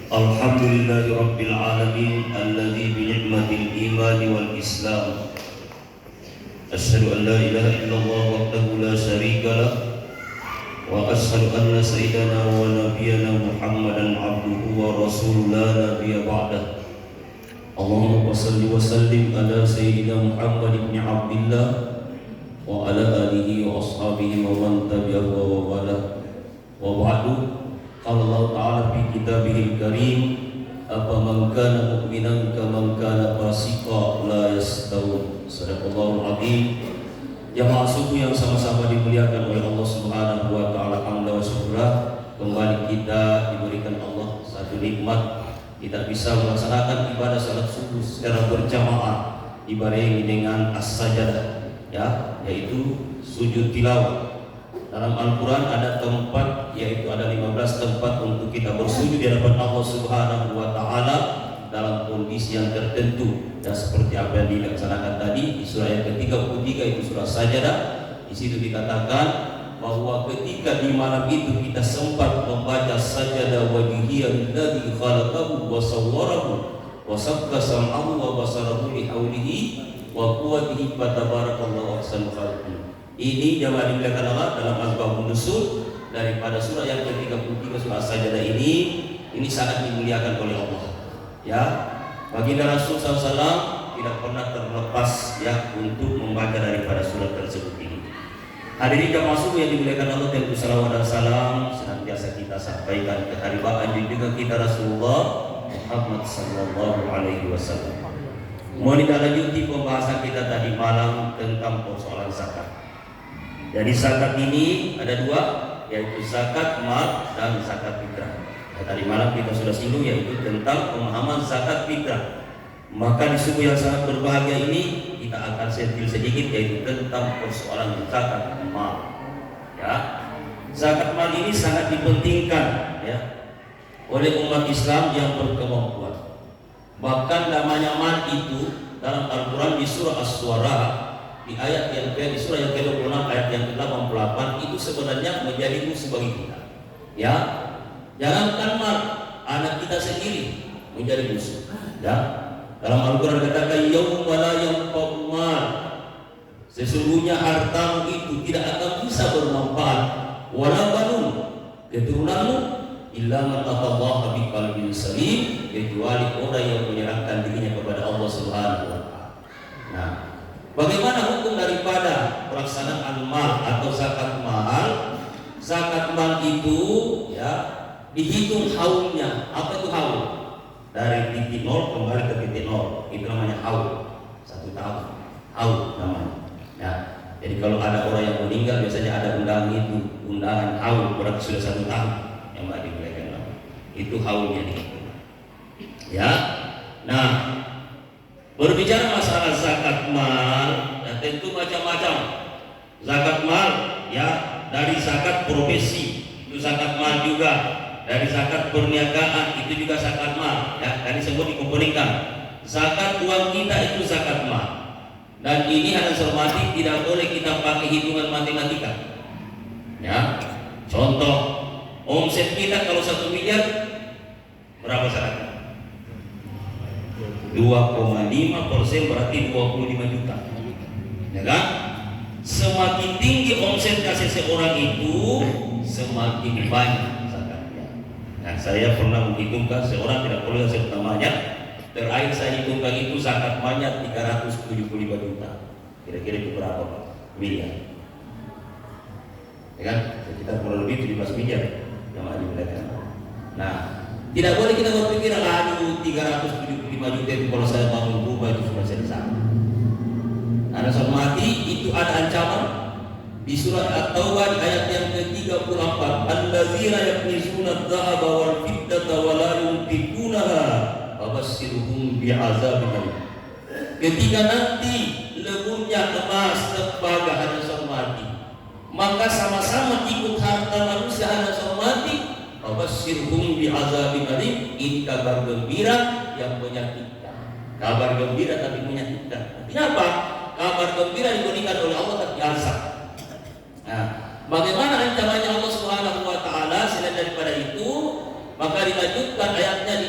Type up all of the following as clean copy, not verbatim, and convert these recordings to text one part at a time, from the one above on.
Alhamdulillahi Rabbil Alamin alladzi bi ni'matil iman wal Islam asyhadu an la ilaha illallah wahdahu la syarika lah wa asyhadu anna sayyidana wa nabiyyana Muhammadan abduhu wa rasuluhu la nabiyya ba'dah. Allahumma shalli wa sallim ala sayyidina Muhammad ibn Abdillah wa ala alihi wa ashabihi wa man tabi'ahu wa wala wa ba'du. Qala Allah Ta'ala fi kitabihil karim afaman kana mu'minan kaman kana fasiqa la yastawun. Sadaqallahul azim. Yang maksudku yang sama-sama dimuliakan oleh Allah Subhanahu wa taala, hamda wa syukur. Kembali kita diberikan Allah satu nikmat, kita bisa melaksanakan ibadah salat subuh secara berjamaah dibarengi dengan as-sajadah, ya, yaitu sujud tilawah. Dalam Al-Quran ada tempat, yaitu ada 15 tempat untuk kita bersujud di hadapan Allah Subhanahu wa taala dalam kondisi yang tertentu. Dan seperti apa yang dilaksanakan tadi di surah yang ke-33 itu surah Sajadah. Di situ dikatakan bahwa ketika di malam itu kita sempat membaca sajadah wajhiyya alladzi khalaqahu wa sawwarahu wa sabqa sam'ahu wa basarahu li haulihi wa quwwatihi fatabarakallahu ahsanul khaliqin. Ini jamaah dimuliakan Allah dalam asbabun nuzul daripada surah yang ke-33 surah Sajadah ini sangat dimuliakan oleh Allah. Ya, baginda Rasul SAW tidak pernah terlepas ya untuk membaca daripada surat tersebut ini. Hadirin jamaah subuh yang dimuliakan Allah, tentu salawat dan salam senantiasa kita sampaikan keharibaan junjungan kita Rasulullah Muhammad sallallahu alaihi wasallam. Mohon ditindaklanjuti pembahasan kita tadi malam tentang persoalan zakat. Jadi zakat ini ada dua, yaitu zakat mal dan zakat fitrah. Tadi malam kita sudah singgung yaitu tentang pemahaman zakat fitrah. Maka di subuh yang sangat berbahagia ini kita akan sentil sedikit yaitu tentang persoalan zakat mal. Ya, zakat mal ini sangat dipentingkan ya oleh umat Islam yang berkemampuan. Bahkan namanya mal itu dalam Al-Quran di surah As-Suara di ayat di surah yang ke-26 ayat yang ke-88 itu sebenarnya menjadi musuh bagi kita. Ya, jangankan mal, anak kita sendiri menjadi musuh. Ya, dalam Al-Quran katakan yauma la yanfa'u mal, sesungguhnya hartamu itu tidak akan bisa bermanfaat, wala banun, keturunanmu, illa man atallaha biqalbin salim, kecuali orang yang menyerahkan dirinya kepada Allah Subhanahu wa taala. Nah, bagaimana hukum daripada pelaksanaan mal atau zakat mal? Zakat mal itu ya dihitung haulnya. Apa itu haul? Dari titik nol kembali ke titik nol. Itu namanya haul. 1 tahun. Haul namanya. Ya. Jadi kalau ada orang yang meninggal biasanya ada undangan itu, undangan haul berarti sudah 1 tahun yang dimuliakan. Itu haulnya itu. Ya. Nah, berbicara masalah zakat mal, ya tentu macam-macam. Zakat mal ya dari zakat profesi itu zakat mal juga, dari zakat perniagaan itu juga zakat mal. Ya, tadi semua dikumpulkan. Zakat uang kita itu zakat mal. Dan ini harus hormati, tidak boleh kita pakai hitungan matematika. Ya, contoh omset kita kalau 1 miliar berapa zakat? 2,5% berarti 25 juta. Ya kan? Semakin tinggi omsetnya seseorang itu, semakin banyak zakatnya. Nah, saya pernah menghitungkan seorang, tidak perlu saya namanya. Terakhir saya hitungkan itu zakat malnya 375 juta. Kira-kira itu berapa, Pak? Miliar. Ya kan? Kita kurang lebih 17 miliar yang ada di belakang. Nah, tidak boleh kita berpikir aduh 375 juta itu kalau saya bangun rumah itu sudah selesai. Ada hormati itu ada ancaman di surat At-Taubah di ayat yang ke-34. Allazina yaknizuna adh-dhahaba wal fiddata wa la yunfiqunaha fabashshirhum bi'adzabin alim. Ketika nanti lebunya emas, tembaga ada hormati, maka sama-sama ikut harta manusia ada hormati. Fabashshirhum bi'adzabin alim. Ini kabar gembira yang menyakitkan. Kabar gembira tapi menyakitkan. Kenapa? Kabar gembira diberikan oleh Allah tapi azab. Nah, bagaimana ancamannya Allah Subhanahu wa taala? Selain daripada itu, maka dilanjutkan ayatnya di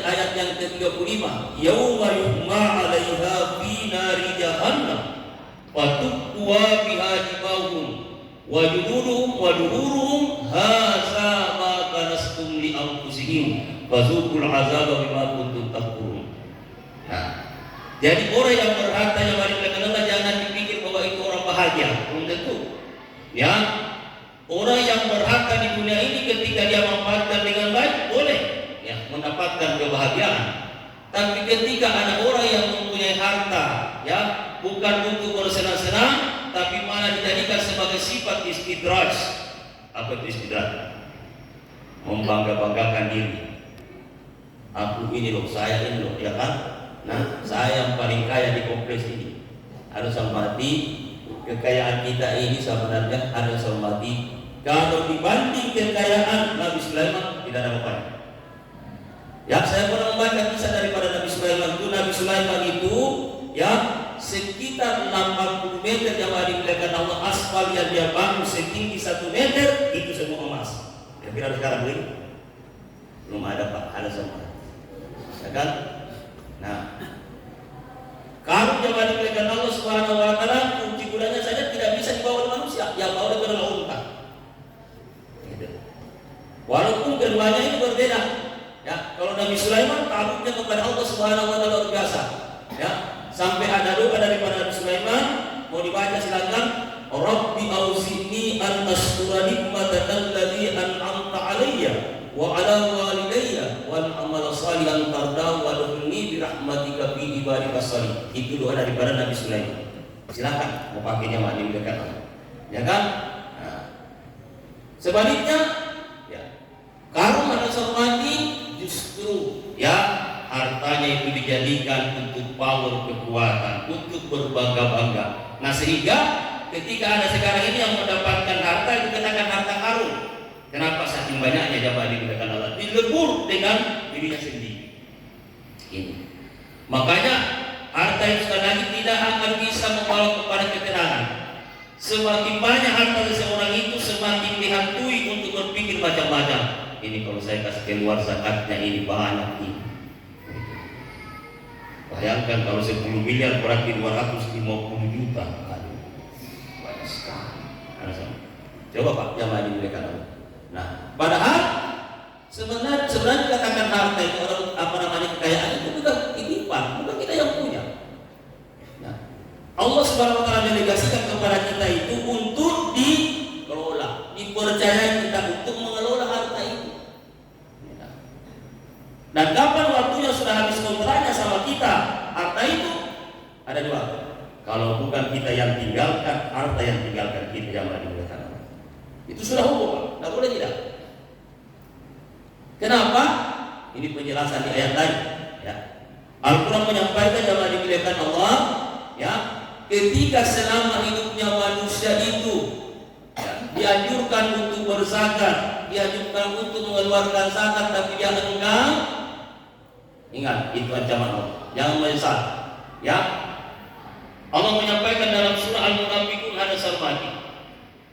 ke-35, yauma yuhma 'alaiha fi nari jahannam fatukwa biha jibahum wa juduruhum hadza ma kanastum li anfusihim fazuqul azaba bima kuntum takfurun. Nah, jadi orang yang berharta yang hari Allah jangan dipikir bahwa itu orang bahagia, belum tentu. Ya, orang yang berharta di dunia ini ketika dia manfaatkan dengan baik boleh ya mendapatkan kebahagiaan. Tapi ketika ada orang yang mempunyai harta ya bukan untuk bersenang-senang tapi malah dijadikan sebagai sifat istidraj. Apa itu istidraj? Membangga-banggakan diri. Aku ini loh, saya ini loh, ya kan? Nah, saya yang paling kaya di kompleks ini. Harus hormati kekayaan kita ini sebenarnya harus hormati. Kalau dibanding kekayaan Nabi Sulaiman tidak ada apa-apa. Ya, saya pernah membaca kisah daripada Nabi Sulaiman itu. Nabi Sulaiman itu ya sekitar 80 meter yang dimuliakan Allah, aspal yang dia bangun setinggi 1 meter itu semua emas. Kira-kira sekarang beli? Belum ada Pak, ada semua. Ya kan? Nah, kalau yang dimuliakan Allah Subhanahu wa taala kunci gudanya saja tidak bisa dibawa oleh manusia, yang bawa oleh unta. Walaupun keduanya itu berbeda. Ya, kalau Nabi Sulaiman takutnya kepada Allah Subhanahu wa taala luar biasa. Ya, sampai ada doa daripada Nabi Sulaiman, mau dibaca silakan. Rabbi auzi'ni an ashkura nikmataka allati an'amta 'alayya wa 'ala walidayya wa an a'mala shalihan tardahu wa adkhilni bi rahmatika fi ibadika shalih. Itu doa daripada Nabi Sulaiman. Silakan mau pakainya mana di dekat. Ya kan? Nah, sebaliknya kalau manusia hormati justru ya hartanya itu dijadikan untuk power kekuatan, untuk berbangga-bangga. Nah sehingga ketika ada sekarang ini yang mendapatkan harta itu katakan harta karun. Kenapa saking banyaknya jamaah digunakan Allah? Dilebur dengan dirinya sendiri. Ini. Makanya harta itu sekali lagi tidak akan bisa membawa kepada ketenangan. Semakin banyak harta seseorang itu semakin dihantui untuk berpikir macam-macam. Ini kalau saya kasih keluar zakatnya ini banyak ini. Bayangkan kalau 10 miliar berarti 250 juta. Aduh, banyak sekali. Coba Pak, yang lain diberikan. Nah, padahal sebenarnya katakan harta itu apa namanya kekayaan itu bukan titipan, bukan kita yang punya. Nah, Allah Subhanahu wa taala delegasikan kepada kita itu untuk dikelola, dipercaya kita untuk mengelola harta itu. Dan kapan waktunya sudah habis kontraknya sama kita, harta itu ada dua. Kalau bukan kita yang tinggalkan, harta yang tinggalkan kita yang dimuliakan. Itu sudah hukum, tidak boleh tidak. Kenapa? Ini penjelasan di ayat lain. Ya. Al-Quran menyampaikan yang dimuliakan Allah, ya, ketika selama hidupnya manusia itu ya, dianjurkan untuk berzakat, dianjurkan untuk mengeluarkan zakat, tapi dia enggan. Ingat, itu ancaman Allah. Jangan menyesal. Ya. Allah menyampaikan dalam surah Al-Munafiqun hadza sarmati.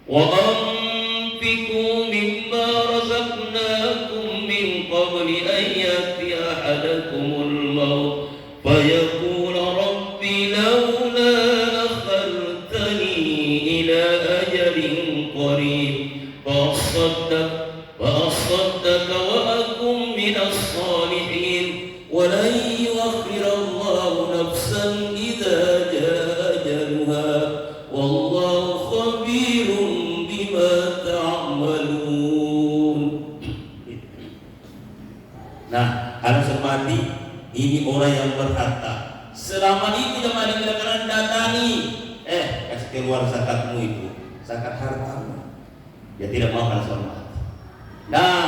Wa anfiqu mimma razaqnakum min qabli an ya'tiya ahadakumul maut fayaqul rabbi laula akhartani ila ajalin qarib فأصدق وأكن من الصالحين ولن يؤخر الله نفسا إذا جاء أجلها والله خبير بما تعملون. Nah, harus hormati ini orang yang berharta. Selama itu jangan dikatakan datangi, kasih keluar zakatmu itu, zakat hartamu. Dia tidak mau harus hormat. Nah,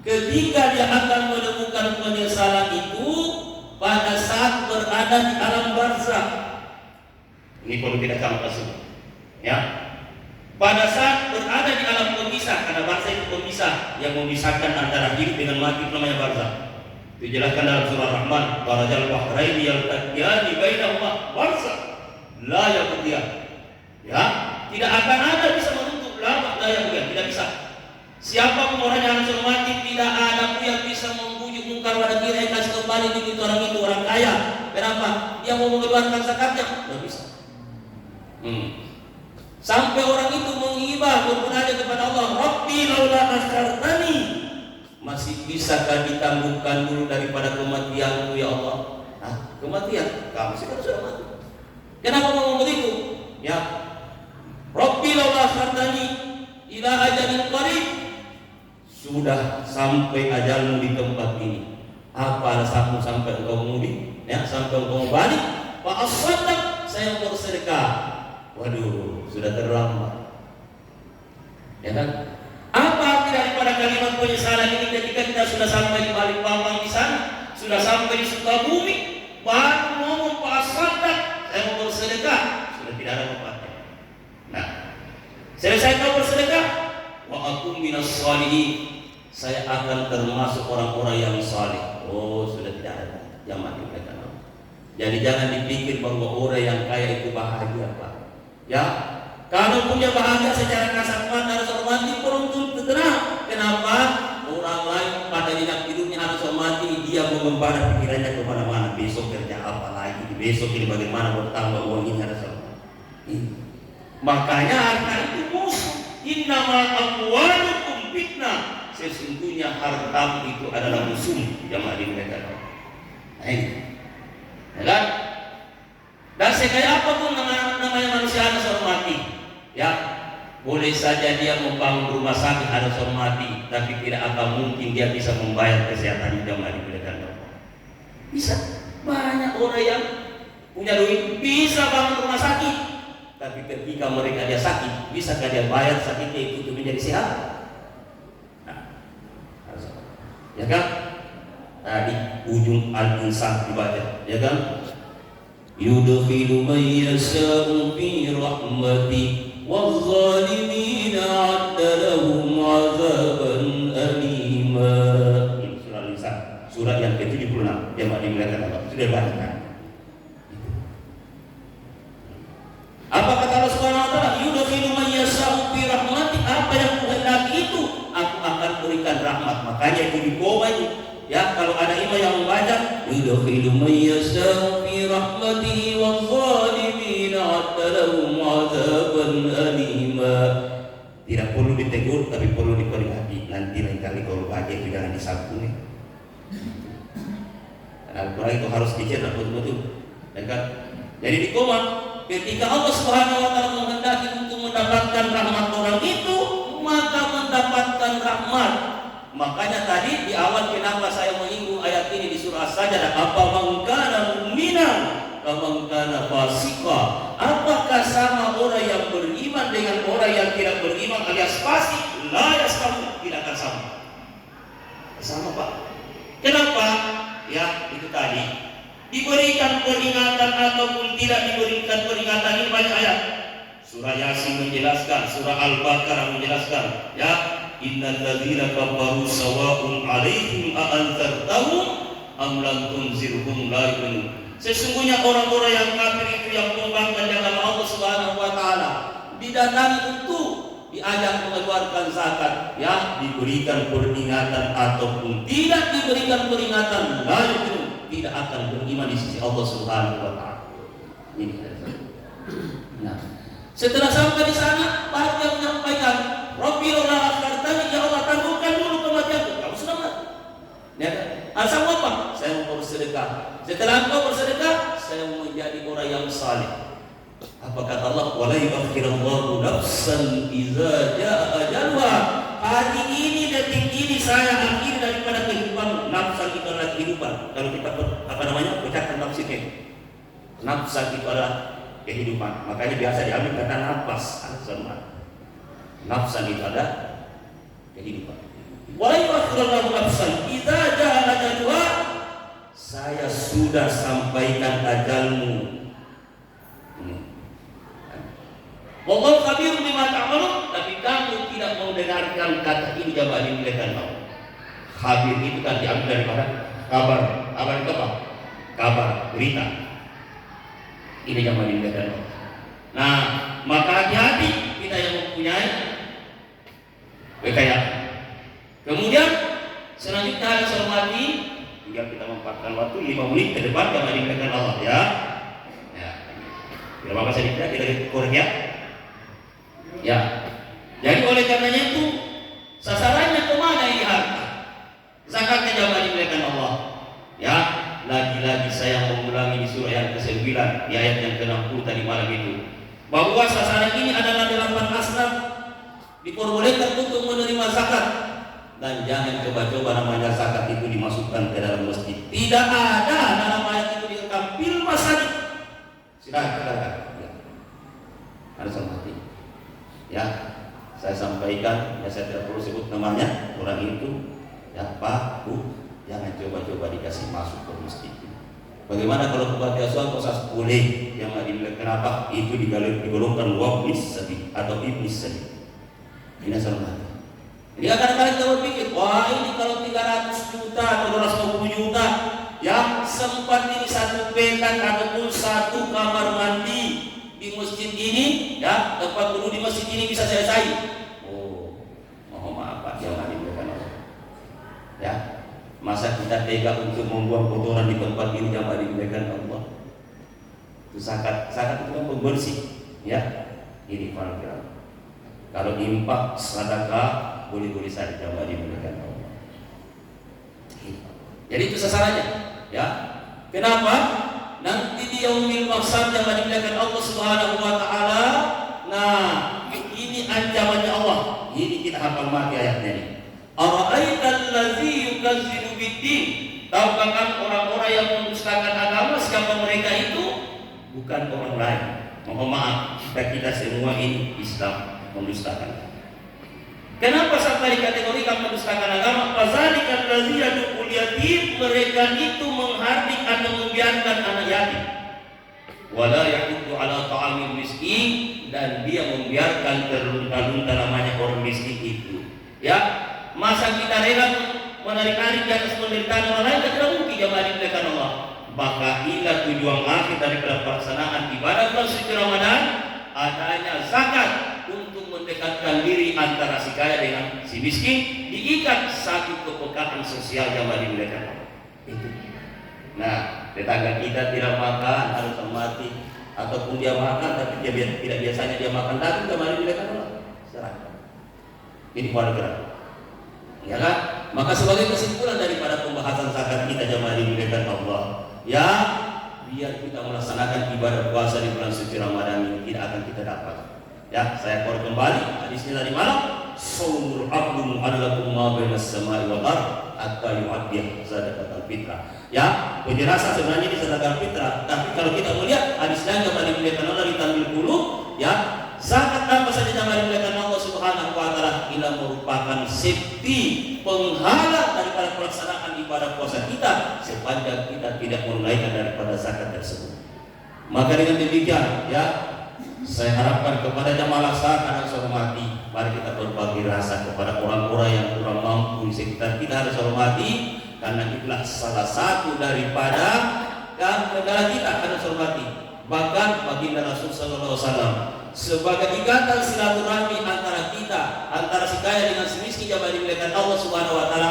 ketika dia akan menemukan penyesalan itu pada saat berada di alam barzakh. Ini perlu kita campur, ya. Pada saat berada di alam pemisah, karena barzakh itu pemisah yang memisahkan antara hidup dengan mati, namanya barzakh. Dijelaskan dalam surah Rahman, barajal bahraini yaltaqiyani bainahuma barzakh la yabghiyan. Ya, tidak akan ada bisa menutup lama la yabghiyan, tidak bisa. Siapa pun orang yang harus hormati, tidak ada pun yang bisa membujuk mungkar pada kira kasih kembali duit orang itu orang kaya. Kenapa? Dia mau mengeluarkan zakatnya, nggak bisa. Sampai orang itu menghibah bermunajat kepada Allah, Rabbi laula akhartani, masih bisakah ditangguhkan dulu daripada kematianmu ya Allah? Kematian, kamu sih kan sudah mati. Kenapa ngomong begitu? Ya, Rabbi laula akhartani ila ajalin qarib, sudah sampai ajalmu di tempat ini. Apa alasanmu sampai engkau mudik? Ya, sampai engkau balik? Fa asaddaq, saya mau bersedekah. Waduh, sudah terlambat. Ya kan? Apa arti daripada kalimat penyesalan ini ketika kita sudah sampai di Balikpapan di sana, sudah sampai di Sukabumi, baru ngomong Pak Asaddaq, saya mau bersedekah, sudah tidak ada tempatnya. Nah, selesai kau bersedekah, wa akum minas shalihin, saya akan termasuk orang-orang yang saleh. Oh, sudah tidak ada zaman mereka. Jadi jangan dipikir bahwa orang yang kaya itu bahagia, Pak. Ya, kalau punya bahagia secara kasat mata harus hormati, peruntuk tenang. Kenapa? Orang lain pada jenjang hidupnya harus hormati, dia mengembara pikirannya kemana-mana. Besok kerja apa lagi? Besok ini bagaimana bertambah uang ini harus hormati. Makanya harta itu musuh. Innama amwalukum fitnah. Sesungguhnya harta itu adalah musuh yang ada di mereka. Nah ini, ya kan? Dan sekaya apapun namanya manusia harus hormati. Ya, boleh saja dia membangun rumah sakit harus hormati, tapi tidak akan mungkin dia bisa membayar kesehatan yang diberikan. Bisa, banyak orang yang punya duit bisa bangun rumah sakit, tapi ketika mereka dia sakit, bisakah dia bayar sakitnya itu untuk menjadi sehat? Nah, ya kan? Tadi ujung al-insan dibaca, ya kan? Yudkhilu man yasha'u fi rahmati wadh-dhalimina 'adda lahum 'adzaban alima. Ini surah Al-Insan, surat yang ke-76 yang dimuliakan Allah. Sudah baca. Apa kata Allah Subhanahu wa taala? Yudkhilu man yasha'u fi rahmati, apa yang kuhendaki itu aku akan berikan rahmat. Makanya itu di bawah itu. Ya, kalau ada imam yang membaca yudkhilu man yasha'u fi rahmatihi wadh-dhalimina 'adda lahum 'adzaban alima. Tidak perlu ditegur, tapi perlu diperingati. Nanti lain kali kalau baca itu jangan disambung. Al-Quran itu harus dicerna betul-betul. Jadi di koma ketika Allah Subhanahu wa taala menghendaki untuk mendapatkan rahmat orang itu, maka mendapatkan rahmat. Makanya tadi di awal kenapa saya menyinggung ayat ini di surah As-Sajdah, apa man kana mu'minan kama kana fasika, apakah sama orang yang beriman dengan orang yang tidak beriman alias fasik? La yastawi, tidak akan sama. Sama, Pak. Kenapa? Ya, itu tadi diberikan peringatan ataupun tidak diberikan peringatan, ini banyak ayat. Surah Yasin menjelaskan, surah Al-Baqarah menjelaskan, ya, innal ladzina kafaru sawa'un 'alaihim a anzartahum am lam tunzirhum la yu'minun. Sesungguhnya orang-orang yang kafir itu yang membangkang agama Allah Subhanahu wa taala didatangi untuk diajak mengeluarkan zakat, ya, diberikan peringatan ataupun tidak diberikan peringatan, la yu'minun, tidak akan beriman di sisi Allah Subhanahu wa taala. Ini. Nah, setelah sampai di sana, baru dia menyampaikan, Rabbi laula akhartani, ya Allah tangguhkan dulu kematianku. Kamu sudah mati. Ya, asal apa? Saya mau bersedekah. Setelah engkau bersedekah, saya mau menjadi orang yang saleh. Apa kata Allah? Wala yu'akhirullahu nafsan idza jaa ajalha. Hari ini, detik ini saya akhir daripada kehidupan. Nafsan itu adalah kehidupan. Kalau kita pecahkan nafsnya. Nafsan itu adalah kehidupan. Makanya biasa diambil kata nafas. Nafsan itu ada kehidupan. Wala yu'akhirullahu nafsan idza jaa ajalha. Saya sudah sampaikan ajalmu. Wallahu khabirun bima ta'malun, tapi kamu tidak mau dengarkan kata ini jamaah dimuliakan Allah. Khabir itu kan diambil daripada kabar. Kabar itu apa? Kabar, berita. Ini jamaah dimuliakan Allah. Nah, maka hati-hati kita yang mempunyai kekayaan. Kemudian selanjutnya harus hormati tinggal kita memanfaatkan waktu 5 menit ke depan jamaah dimuliakan Allah ya. Ya. Tidak apa-apa sedikit kita korek ya. Ya. Jadi oleh karenanya itu sasarannya kemana ini harta? Zakatnya jamaah dimuliakan Allah. Ya, lagi-lagi saya mengulangi di surah yang ke-9 di ayat yang ke-60 tadi malam itu, bahwa sasaran ini adalah 8 asnaf diperbolehkan untuk menerima zakat, dan jangan coba-coba namanya zakat itu dimasukkan ke dalam masjid. Tidak ada dalam ayat itu direkam fil masjid. Silakan. Ya. Harus hormati. Ya, saya sampaikan, ya saya tidak perlu sebut namanya orang itu. Ya Pak, Bu, jangan coba-coba dikasih masuk ke masjid. Bagaimana kalau kebatian kosas boleh yang kenapa itu digolongkan wabnis sedih atau iblis sedih? Ini sama. Ini kadang-kadang kita berpikir, wah ini kalau 300 juta atau 250 juta yang sempat ini satu petak ataupun satu kamar mandi di masjid ini, ya tempat dulu di masjid ini bisa selesai. Oh, mohon maaf Pak, jangan dimuliakan Allah. Ya. Masa kita tega untuk membuang kotoran di tempat ini yang dimuliakan Allah? Itu zakat itu kan pembersih, ya. Ini paragraf. Kalau infak, sedekah, boleh-boleh saja yang dimuliakan Allah. Jadi itu sasarannya, ya. Kenapa? Nanti di yaumil mahsyar yang dimuliakan Allah Subhanahu wa taala. Nah, ini ancamannya Allah. Ini kita hafal mati ayatnya ini. Ara'aital ladzi yukazzibu biddin. Tahukah kamu orang-orang yang mendustakan agama? Siapa mereka itu? Bukan orang lain. Mohon maaf, kita semua ini Islam mendustakan. Kenapa sampai dikategorikan mendustakan agama? Fadzalika allazi yad'ul yatim. Mereka itu menghardik atau membiarkan anak yatim. Wala yahuddu ala ta'amil miskin, dan dia membiarkan terlunta-lunta namanya orang miskin itu. Ya. Masa kita rela menarik-narik di atas penderitaan orang lain? Tidak mungkin jamaah dimuliakan Allah. Maka inilah tujuan akhir daripada pelaksanaan ibadah bulan suci Ramadan, adanya zakat untuk mendekatkan diri antara si kaya dengan si miskin, diikat satu kepekaan sosial jamaah dimuliakan Allah. Itu. Nah, tetangga kita tidak makan harus mati, ataupun dia makan tapi dia tidak biasanya dia makan daging, jamaah dimuliakan Allah. Serahkan. Ini keluarga. Ya kan? Maka sebagai kesimpulan daripada pembahasan zakat kita jamaah dimuliakan Allah, ya biar kita melaksanakan ibadah puasa di bulan suci Ramadan ini tidak akan kita dapat. Ya, saya korek kembali hadisnya tadi malam, shaumul abdu adalah ma bainas samai wal ard hatta yu'addiyah zakatul fitrah. Ya, penjelasan sebenarnya di zakatul fitrah, tapi kalau kita melihat hadis lain jamaah dimuliakan Allah di Tamil Qulub, ya zakat apa saja jamaah dimuliakan Allah Subhanahu wa taala ila merupakan safety penghalang daripada pelaksanaan ibadah puasa kita sepanjang kita tidak menunaikan daripada zakat tersebut. Maka dengan demikian, ya saya harapkan kepada jamaah laksanakan yang saya hormati, mari kita berbagi rasa kepada orang-orang yang kurang mampu di sekitar kita harus hormati, karena itulah salah satu daripada kendala kita harus hormati. Bahkan baginda Rasul sallallahu alaihi wasallam sebagai ikatan silaturahmi antara kita, antara si kaya dengan si miskin jamaah dimuliakan Allah Subhanahu wa taala,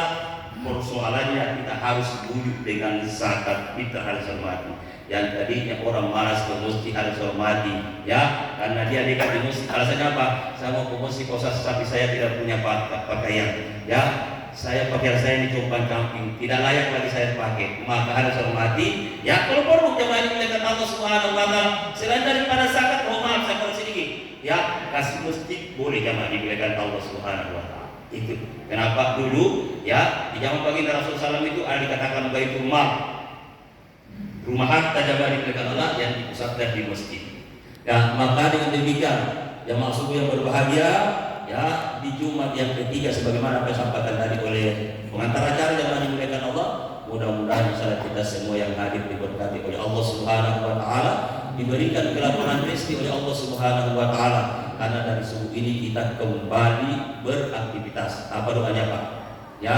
persoalannya kita harus bujuk dengan zakat, kita harus hormati. Yang tadinya orang malas ke masjid harus hormati, ya, karena dia dekat di masjid. Alasannya apa? Saya mau ke masjid kosas tapi saya tidak punya pakaian, ya. Saya pakaian saya ini cuma camping, tidak layak lagi saya pakai, maka harus hormati. Ya, kalau perlu jemaah dimuliakan Allah Subhanahu wa taala, selain daripada zakat, maaf saya perlu sedikit. Ya, kasih masjid boleh jemaah dimuliakan Allah Subhanahu wa taala. Itu. Kenapa dulu ya di zaman baginda Rasul sallallahu alaihi wasallam itu ada dikatakan Baitul Mal. Rumah harta jemaah dimuliakan Allah yang dipusatkan di masjid. Ya, maka dengan demikian jemaah subuh yang berbahagia, ya di Jumat yang ketiga sebagaimana apa yang disampaikan tadi oleh pengantar acara jemaah dimuliakan Allah, mudah-mudahan insyaallah kita semua yang hadir diberkati oleh Allah Subhanahu wa taala, diberikan kelapangan rezeki oleh Allah Subhanahu wa taala, karena dari subuh ini kita kembali beraktivitas. Apa doanya Pak? Ya,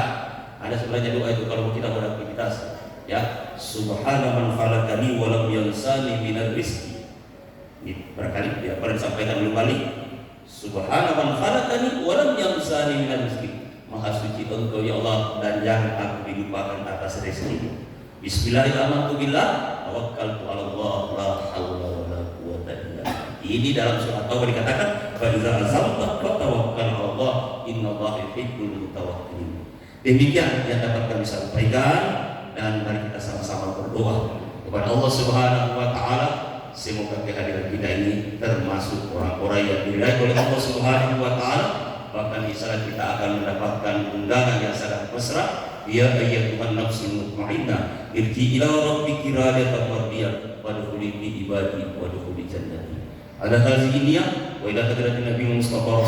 ada sebenarnya doa itu kalau kita beraktivitas. Ya, subhana man khalaqani wa lam yansani minar rizqi. Ini barangkali ya pernah disampaikan kembali. Subhana man khalaqani wa lam yansani minal rizqi. Maha suci Engkau ya Allah, dan jangan aku dilupakan atas rezeki. Bismillahirrahmanirrahim. Tawakkaltu 'ala Allah, la haula wala quwwata illa billah. Ini dalam surat Taubah dikatakan, fa iza azamta fatawakkal 'ala Allah, innallaha yuhibbul mutawakkilin. Demikian yang dapat kami sampaikan, dan mari kita sama-sama berdoa kepada Allah Subhanahu wa taala. Semoga kehadiran kita ini termasuk orang-orang yang diridai oleh Allah Subhanahu wa taala. Bahkan di sana kita akan mendapatkan undangan yang sangat mesra. Ya ayyatuhan nafsul mutmainnah, irji ila rabbiki radiyatan mardiyah wadkhuli fi ibadi wadkhuli jannati. Ada hazihi niyah wa ila hadratin Nabi Mustafa